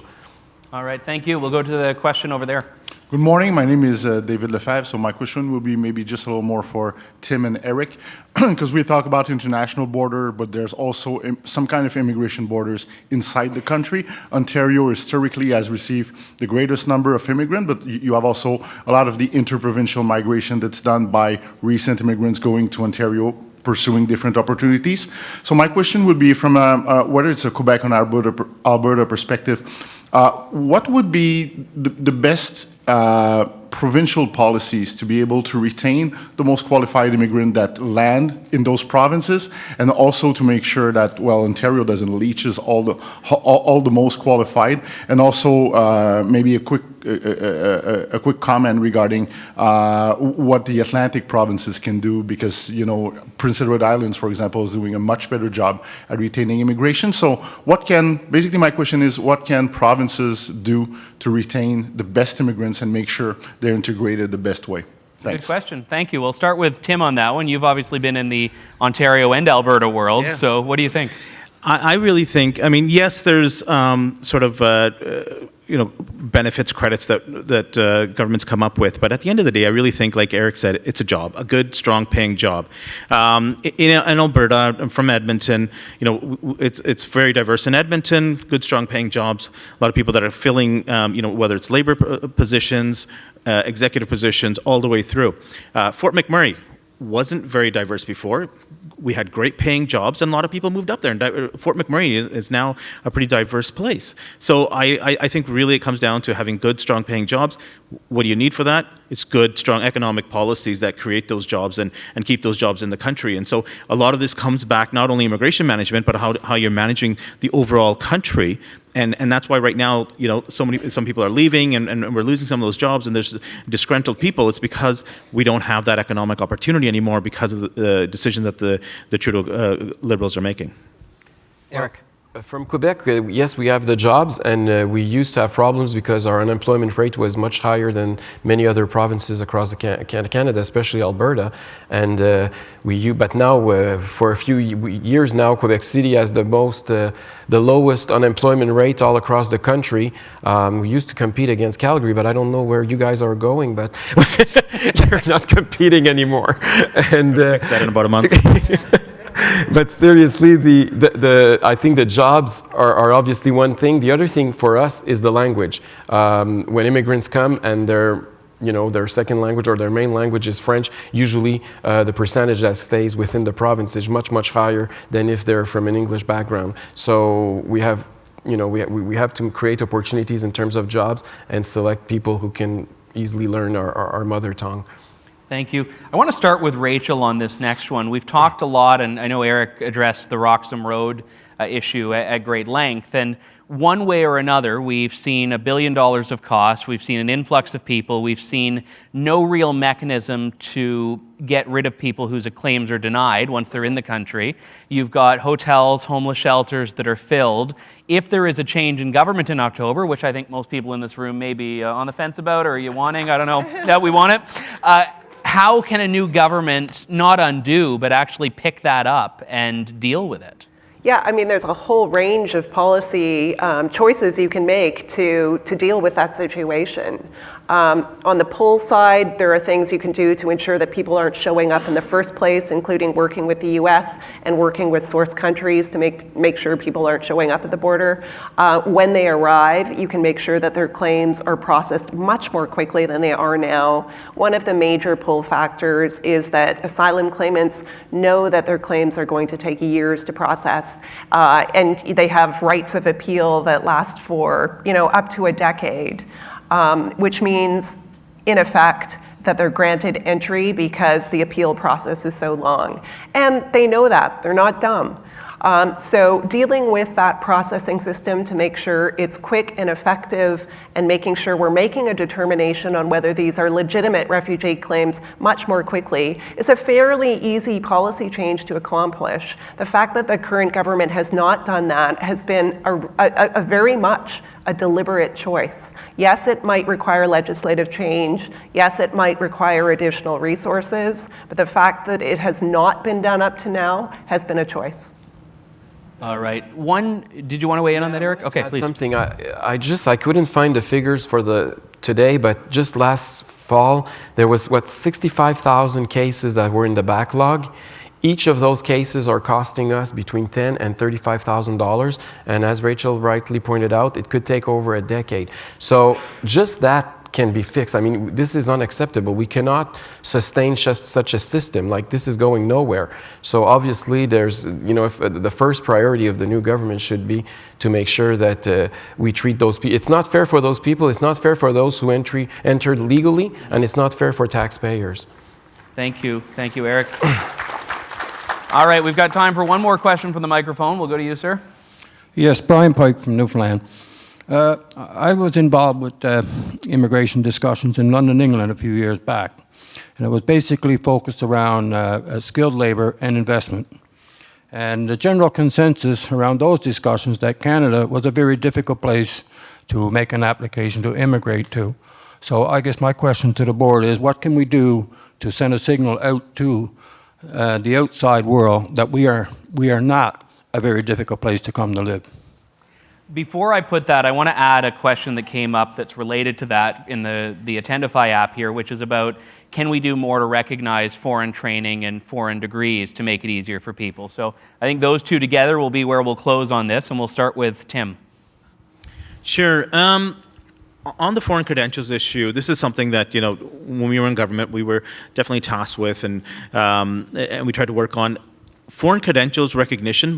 All right, thank you. We'll go to the question over there. Good morning. My name is David Lefebvre. So my question will be maybe just a little more for Tim and Eric, because we talk about international border, but there's also some kind of immigration borders inside the country. Ontario historically has received the greatest number of immigrants, but you have also a lot of the interprovincial migration that's done by recent immigrants going to Ontario, pursuing different opportunities. So my question would be from whether it's a Quebec and Alberta perspective, what would be the best provincial policies to be able to retain the most qualified immigrant that land in those provinces, and also to make sure that, well, Ontario doesn't leaches all the most qualified, and also maybe a quick comment regarding what the Atlantic provinces can do, because Prince Edward Islands, for example, is doing a much better job at retaining immigration. So basically my question is, what can provinces do to retain the best immigrants and make sure they're integrated the best way? Thanks. Good question. Thank you. We'll start with Tim on that one. You've obviously been in the Ontario and Alberta world, so what do you think? I really think, yes, there's benefits, credits that governments come up with. But at the end of the day, I really think, like Eric said, it's a job, a good, strong paying job. In Alberta, I'm from Edmonton, it's very diverse. In Edmonton, good, strong paying jobs, a lot of people that are filling, whether it's labor positions, executive positions, all the way through. Fort McMurray wasn't very diverse before. We had great paying jobs, and a lot of people moved up there. And Fort McMurray is now a pretty diverse place. So I think really it comes down to having good, strong paying jobs. What do you need for that? It's good, strong economic policies that create those jobs and keep those jobs in the country. And so a lot of this comes back not only immigration management, but how you're managing the overall country. And that's why right now, some people are leaving and we're losing some of those jobs, and there's disgruntled people. It's because we don't have that economic opportunity anymore because of the decisions that the Trudeau Liberals are making. Eric? From Quebec, yes, we have the jobs, and we used to have problems because our unemployment rate was much higher than many other provinces across Canada, especially Alberta. And but now, for a few years now, Quebec City has the lowest unemployment rate all across the country. We used to compete against Calgary, but I don't know where you guys are going, but you're not competing anymore. And fix that in about a month. But seriously, I think the jobs are obviously one thing. The other thing for us is the language. When immigrants come and their second language or their main language is French, usually the percentage that stays within the province is much, much higher than if they're from an English background. So we have to create opportunities in terms of jobs and select people who can easily learn our mother tongue. Thank you. I want to start with Rachel on this next one. We've talked a lot, and I know Eric addressed the Roxham Road issue at great length. And one way or another, we've seen $1 billion of costs. We've seen an influx of people. We've seen no real mechanism to get rid of people whose claims are denied once they're in the country. You've got hotels, homeless shelters that are filled. If there is a change in government in October, which I think most people in this room may be on the fence about, or are you wanting? I don't know. Yeah, we want it. How can a new government not undo, but actually pick that up and deal with it? Yeah, I mean, there's a whole range of policy choices you can make to deal with that situation. On the pull side, there are things you can do to ensure that people aren't showing up in the first place, including working with the US and working with source countries to make sure people aren't showing up at the border. When they arrive, you can make sure that their claims are processed much more quickly than they are now. One of the major pull factors is that asylum claimants know that their claims are going to take years to process, and they have rights of appeal that last for, up to a decade. Which means, in effect, that they're granted entry because the appeal process is so long. And they know that. They're not dumb. So dealing with that processing system to make sure it's quick and effective and making sure we're making a determination on whether these are legitimate refugee claims much more quickly is a fairly easy policy change to accomplish. The fact that the current government has not done that has been a very much a deliberate choice. Yes, it might require legislative change. Yes, it might require additional resources, but the fact that it has not been done up to now has been a choice. All right. Did you want to weigh in on that, Eric? Okay, please. Something I couldn't find the figures for today, but just last fall there was 65,000 cases that were in the backlog. Each of those cases are costing us between $10,000 and $35,000, and as Rachel rightly pointed out, it could take over a decade. So just that can be fixed. I mean, this is unacceptable. We cannot sustain just such a system. Like, this is going nowhere. So obviously there's, if the first priority of the new government should be to make sure that we treat those people. It's not fair for those people. It's not fair for those who entered legally, and it's not fair for taxpayers. Thank you. Thank you, Eric. All right, we've got time for one more question from the microphone. We'll go to you, sir. Yes, Brian Pike from Newfoundland. I was involved with immigration discussions in London, England a few years back, and it was basically focused around skilled labor and investment. And the general consensus around those discussions that Canada was a very difficult place to make an application to immigrate to. So I guess my question to the board is, what can we do to send a signal out to the outside world that we are not a very difficult place to come to live? Before I put that, I want to add a question that came up that's related to that in the Attendify app here, which is about, can we do more to recognize foreign training and foreign degrees to make it easier for people? So I think those two together will be where we'll close on this, and we'll start with Tim. Sure. On the foreign credentials issue, this is something that, when we were in government, we were definitely tasked with, and we tried to work on. Foreign credentials recognition,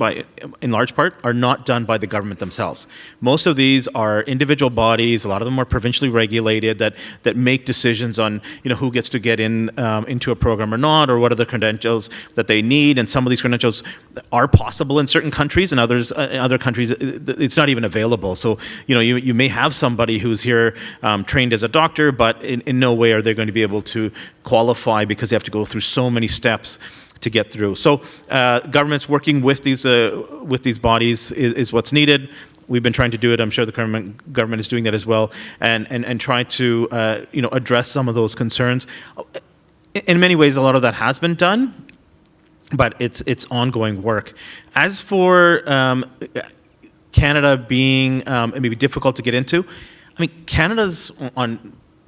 in large part, are not done by the government themselves. Most of these are individual bodies. A lot of them are provincially regulated that make decisions on who gets to get into a program or not, or what are the credentials that they need. And some of these credentials are possible in certain countries, and other countries it's not even available. So you may have somebody who's here trained as a doctor, but in no way are they going to be able to qualify because they have to go through so many steps to get through. So governments working with these bodies is what's needed. We've been trying to do it. I'm sure the government is doing that as well, and try to address some of those concerns. In many ways, a lot of that has been done, but it's ongoing work. As for Canada being maybe difficult to get into, I mean, Canada's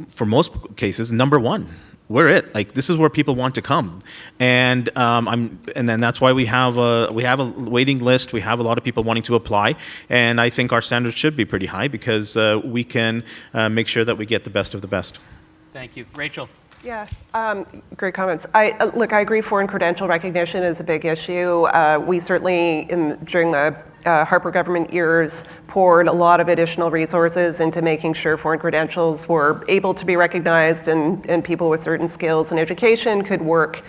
for most cases, number one. We're it. Like, this is where people want to come, and then that's why we have a waiting list. We have a lot of people wanting to apply, and I think our standards should be pretty high because we can make sure that we get the best of the best. Thank you, Rachel. Yeah, great comments. I agree. Foreign credential recognition is a big issue. We certainly, during the Harper government years, poured a lot of additional resources into making sure foreign credentials were able to be recognized and people with certain skills and education could work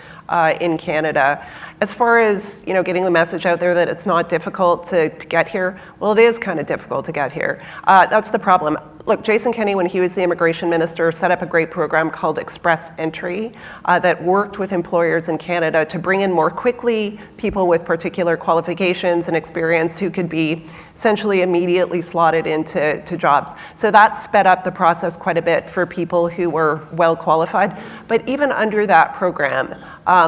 in Canada. As far as getting the message out there that it's not difficult to get here, well, it is kind of difficult to get here. That's the problem. Look, Jason Kenney, when he was the immigration minister, set up a great program called Express Entry that worked with employers in Canada to bring in more quickly people with particular qualifications and experience who could be essentially immediately slotted into jobs. So that sped up the process quite a bit for people who were well qualified. But even under that program,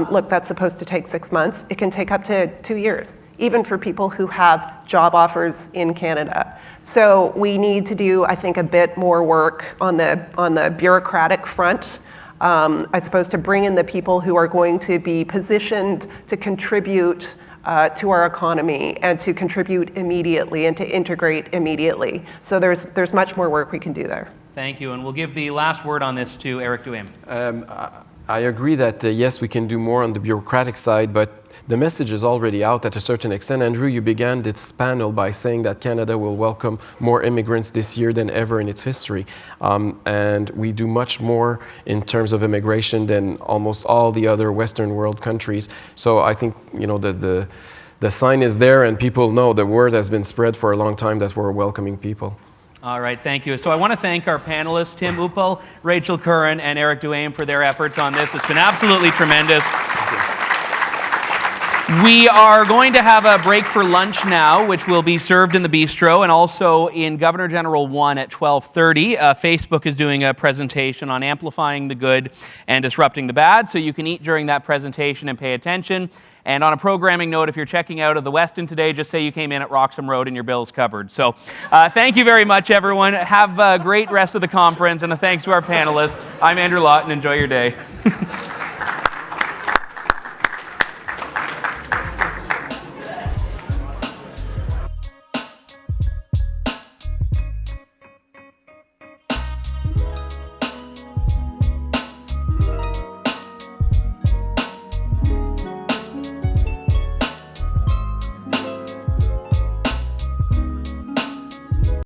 look, that's supposed to take 6 months. It can take up to 2 years, even for people who have job offers in Canada. So we need to do, I think, a bit more work on the bureaucratic front, I suppose, to bring in the people who are going to be positioned to contribute to our economy and to contribute immediately and to integrate immediately. So there's much more work we can do there. Thank you, and we'll give the last word on this to Eric Duhaime. I agree that yes, we can do more on the bureaucratic side, but the message is already out at a certain extent. Andrew, you began this panel by saying that Canada will welcome more immigrants this year than ever in its history. And we do much more in terms of immigration than almost all the other Western world countries. So I think, the sign is there and people know, the word has been spread for a long time that we're welcoming people. All right, thank you. So I want to thank our panelists, Tim Uppal, Rachel Curran, and Eric Duhaime for their efforts on this. It's been absolutely tremendous. We are going to have a break for lunch now, which will be served in the bistro and also in Governor General 1 at 12:30. Facebook is doing a presentation on amplifying the good and disrupting the bad, so you can eat during that presentation and pay attention. And on a programming note, if you're checking out of the Westin today, just say you came in at Roxham Road and your bill's covered. So thank you very much, everyone. Have a great rest of the conference, and a thanks to our panelists. I'm Andrew Lawton. Enjoy your day.